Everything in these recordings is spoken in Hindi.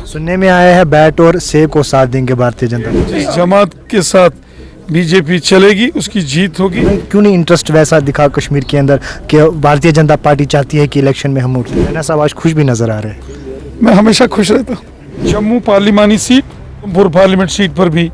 सुनने में आया है बैट और सेब को साथ देंगे भारतीय जनता पार्टी। जिस जमात के साथ बीजेपी चलेगी उसकी जीत होगी। क्यों नहीं इंटरेस्ट वैसा दिखा कश्मीर के अंदर कि भारतीय जनता पार्टी चाहती है कि इलेक्शन में हम उठे? रैना साहब आज खुश भी नजर आ रहे हैं। मैं हमेशा खुश रहता हूँ। जम्मू पार्लिमानी सीट, उधमपुर पार्लियामेंट सीट पर भी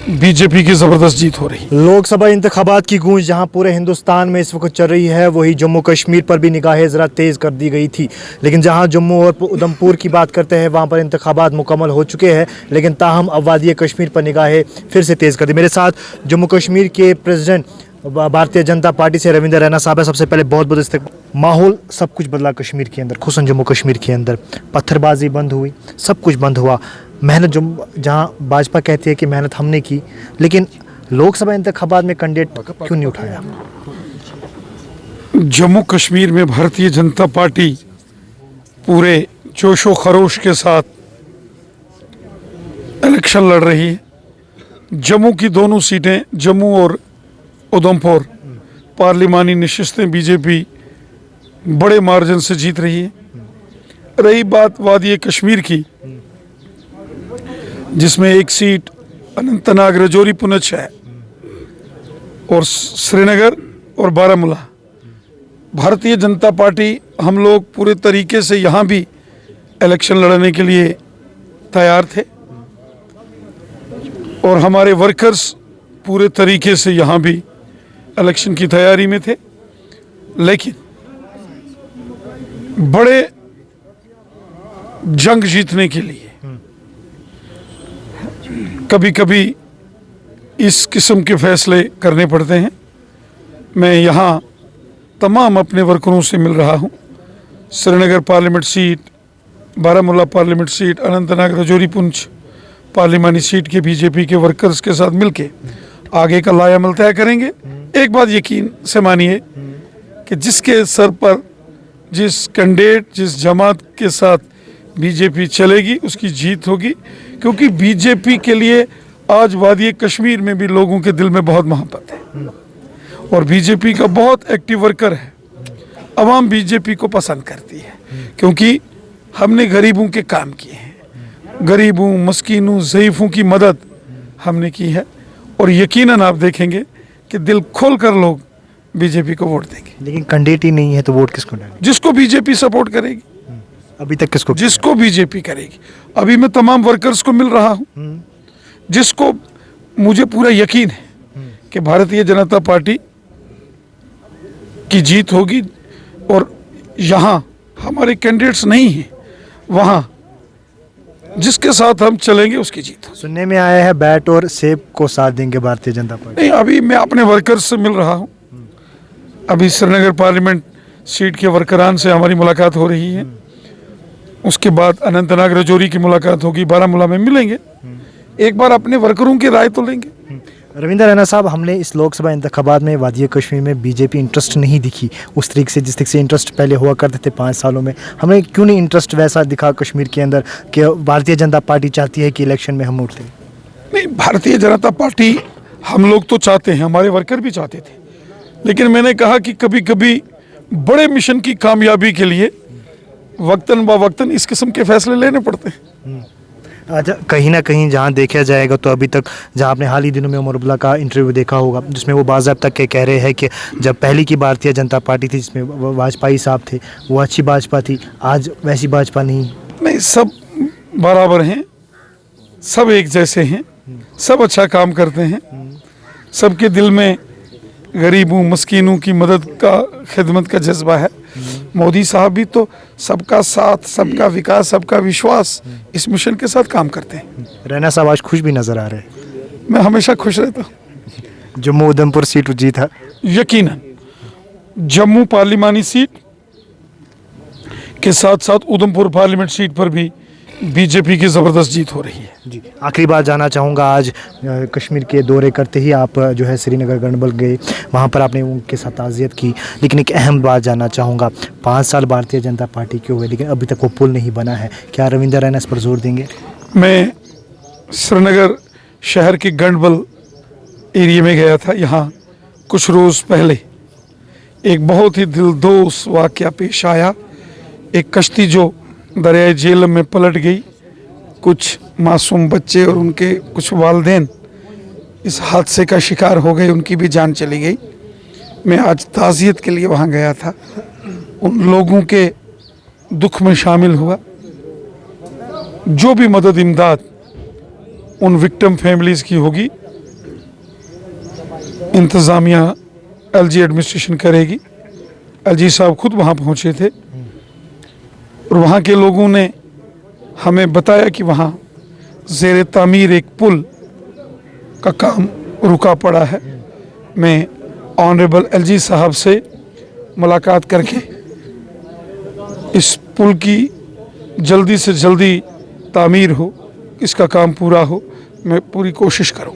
बीजेपी की जबरदस्त जीत हो रही है। लोकसभा इंतखाबात की गूंज जहां पूरे हिंदुस्तान में इस वक्त चल रही है, वही जम्मू कश्मीर पर भी निगाहें ज़रा तेज़ कर दी गई थी। लेकिन जहां जम्मू और उधमपुर की बात करते हैं वहां पर इंतखाबात मुकम्मल हो चुके हैं, लेकिन ताहम अब वादी कश्मीर पर निगाहें फिर से तेज़ कर दी। मेरे साथ जम्मू कश्मीर के प्रेसिडेंट भारतीय जनता पार्टी से रविंदर रैना साहब है। सबसे पहले बहुत बहुत इस्तकबाल। माहौल सब कुछ बदला कश्मीर के अंदर, खुसूसन जम्मू कश्मीर के अंदर पत्थरबाजी बंद हुई, सब कुछ बंद हुआ। मेहनत जो जहाँ भाजपा कहती है कि मेहनत हमने की, लेकिन लोकसभा इंतखाबात में कैंडिडेट क्यों नहीं उठाया? जम्मू कश्मीर में भारतीय जनता पार्टी पूरे जोशो खरोश के साथ इलेक्शन लड़ रही है। जम्मू की दोनों सीटें, जम्मू और उधमपुर पार्लिमानी नशिस्तें बीजेपी बड़े मार्जिन से जीत रही है। रही बात वादी कश्मीर की, जिसमें एक सीट अनंतनाग रजौरी पुंछ है और श्रीनगर और बारामूला, भारतीय जनता पार्टी हम लोग पूरे तरीके से यहाँ भी इलेक्शन लड़ने के लिए तैयार थे और हमारे वर्कर्स पूरे तरीके से यहाँ भी इलेक्शन की तैयारी में थे। लेकिन बड़े जंग जीतने के लिए कभी कभी इस किस्म के फैसले करने पड़ते हैं। मैं यहाँ तमाम अपने वर्करों से मिल रहा हूँ। Srinagar parliament seat, Baramulla parliament seat, Anantnag Rajouri Poonch पार्लिमानी सीट के बीजेपी के वर्कर्स के साथ मिलके आगे का लायामल तय करेंगे। एक बात यकीन से मानिए कि जिसके सर पर, जिस कैंडिडेट, जिस जमात के साथ बीजेपी चलेगी उसकी जीत होगी, क्योंकि बीजेपी के लिए आज वादी कश्मीर में भी लोगों के दिल में बहुत मोहब्बत है और बीजेपी का बहुत एक्टिव वर्कर है। अवाम बीजेपी को पसंद करती है क्योंकि हमने गरीबों के काम किए हैं, गरीबों, मस्कीनों, ज़ईफ़ों की मदद हमने की है और यकीनन आप देखेंगे कि दिल खोल कर लोग बीजेपी को वोट देंगे। लेकिन कैंडिडेट ही नहीं है तो वोट किसको डालेंगे? जिसको बीजेपी सपोर्ट करेगी। अभी तक किसको? जिसको बीजेपी करेगी। अभी मैं तमाम वर्कर्स को मिल रहा हूँ, जिसको मुझे पूरा यकीन है कि भारतीय जनता पार्टी की जीत होगी और यहाँ हमारे कैंडिडेट्स नहीं हैं, वहाँ जिसके साथ हम चलेंगे उसकी जीत होगी। सुनने में आया है बैट और सेब को साथ देंगे भारतीय जनता पार्टी। नहीं, अभी मैं अपने वर्कर्स से मिल रहा हूँ। अभी श्रीनगर पार्लियामेंट सीट के वर्करान से हमारी मुलाकात हो रही है। उसके बाद अनंतनाग रजौरी की मुलाकात होगी, बारामूला में मिलेंगे। एक बार अपने वर्करों की राय तो लेंगे। रविंदर रैना साहब, हमने इस लोकसभा इंतखाबात में वादी कश्मीर में बीजेपी इंटरेस्ट नहीं दिखी उस तरीके से जिस तरीके से इंटरेस्ट पहले हुआ करते थे 5 सालों में। हमें क्यों नहीं इंटरेस्ट वैसा दिखा कश्मीर के अंदर कि भारतीय जनता पार्टी चाहती है कि इलेक्शन में हम उठे? नहीं, भारतीय जनता पार्टी हम लोग तो चाहते हैं, हमारे वर्कर भी चाहते थे, लेकिन मैंने कहा कि कभी कभी बड़े मिशन की कामयाबी के लिए वक्तन ब वक्तन इस किस्म के फैसले लेने पड़ते हैं। अच्छा, कहीं ना कहीं जहाँ देखा जाएगा तो अभी तक जहाँ आपने हाल ही दिनों में उमर अब्दुल्ला का इंटरव्यू देखा होगा, जिसमें वो बाज़ाब्ता के कह रहे हैं कि जब पहली की भारतीय जनता पार्टी थी जिसमें वाजपेयी साहब थे, वो अच्छी भाजपा थी, आज वैसी भाजपा नहीं। सब बराबर हैं, सब एक जैसे हैं, सब अच्छा काम करते हैं, सबके दिल में गरीबों, मस्कीनों की मदद का, खिदमत का जज्बा है। मोदी साहब भी तो सबका साथ, सबका विकास, सबका विश्वास इस मिशन के साथ काम करते हैं। रैना साहब आज खुश भी नजर आ रहे हैं। मैं हमेशा खुश रहता हूँ। जम्मू उधमपुर सीट जीत है यकीनन। जम्मू पार्लिमानी सीट के साथ साथ उधमपुर पार्लियामेंट सीट पर भी बीजेपी की ज़बरदस्त जीत हो रही है। जी, आखिरी बात जानना चाहूँगा, आज कश्मीर के दौरे करते ही आप जो है श्रीनगर गंडबल गए, वहाँ पर आपने उनके साथ ताज़ियत की, लेकिन एक अहम बात जानना चाहूँगा, 5 साल भारतीय जनता पार्टी के हुए लेकिन अभी तक वो पुल नहीं बना है, क्या रविंदर रैना इस पर जोर देंगे? मैं श्रीनगर शहर के गंडबल एरिया में गया था। यहाँ कुछ रोज़ पहले एक बहुत ही दिलदोज़ वाक़या पेश आया। एक कश्ती जो दरियाए झेलम में पलट गई कुछ मासूम बच्चे और उनके कुछ वालिदैन इस हादसे का शिकार हो गए, उनकी भी जान चली गई। मैं आज ताज़ियत के लिए वहाँ गया था, उन लोगों के दुख में शामिल हुआ। जो भी मदद इमदाद उन विक्टिम फैमिलीज़ की होगी, इंतज़ामिया एलजी एडमिनिस्ट्रेशन करेगी। एलजी साहब खुद वहाँ पहुँचे थे और वहाँ के लोगों ने हमें बताया कि वहाँ ज़ेर तामीर एक पुल का काम रुका पड़ा है। मैं ऑनरेबल एलजी साहब से मुलाकात करके इस पुल की जल्दी से जल्दी तामीर हो, इसका काम पूरा हो, मैं पूरी कोशिश करूँ।